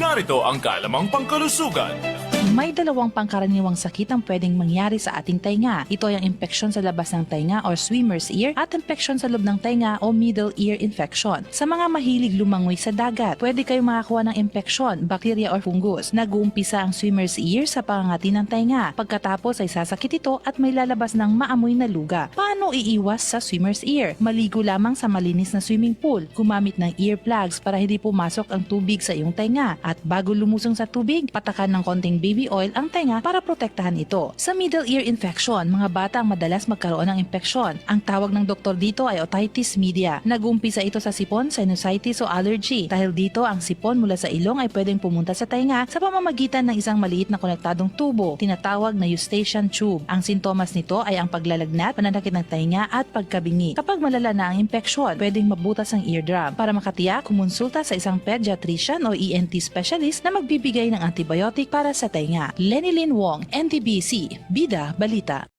Narito ang kalamang pangkalusugan. May dalawang pangkaraniwang sakit ang pwedeng mangyari sa ating tainga. Ito ay ang impeksyon sa labas ng tainga or swimmer's ear at impeksyon sa loob ng tainga o middle ear infection. Sa mga mahilig lumangoy sa dagat, pwede kayong makakuha ng impeksyon, bacteria or fungus. Nag-uumpisa ang swimmer's ear sa pangangati ng tainga. Pagkatapos ay sasakit ito at may lalabas ng maamoy na luga. Paano iiwas sa swimmer's ear? Maligo lamang sa malinis na swimming pool. Gumamit ng earplugs para hindi pumasok ang tubig sa iyong tainga. At bago lumusong sa tubig, patakan ng konting baby oil ang tainga para protektahan ito. Sa middle ear infection, mga bata ang madalas magkaroon ng impeksyon. Ang tawag ng doktor dito ay otitis media. Nag-umpisa ito sa sipon, sinusitis o allergy. Dahil dito, ang sipon mula sa ilong ay pwedeng pumunta sa tainga sa pamamagitan ng isang maliit na konektadong tubo, tinatawag na eustachian tube. Ang sintomas nito ay ang paglalagnat, pananakit ng tainga at pagkabingi. Kapag malala na ang impeksyon, pwedeng mabutas ang eardrum. Para makatiyak, kumonsulta sa isang pediatrician o ENT specialist na magbibigay ng antibiotic para sa tainga. Lenny Lin Wong, NTBC, Bida Balita.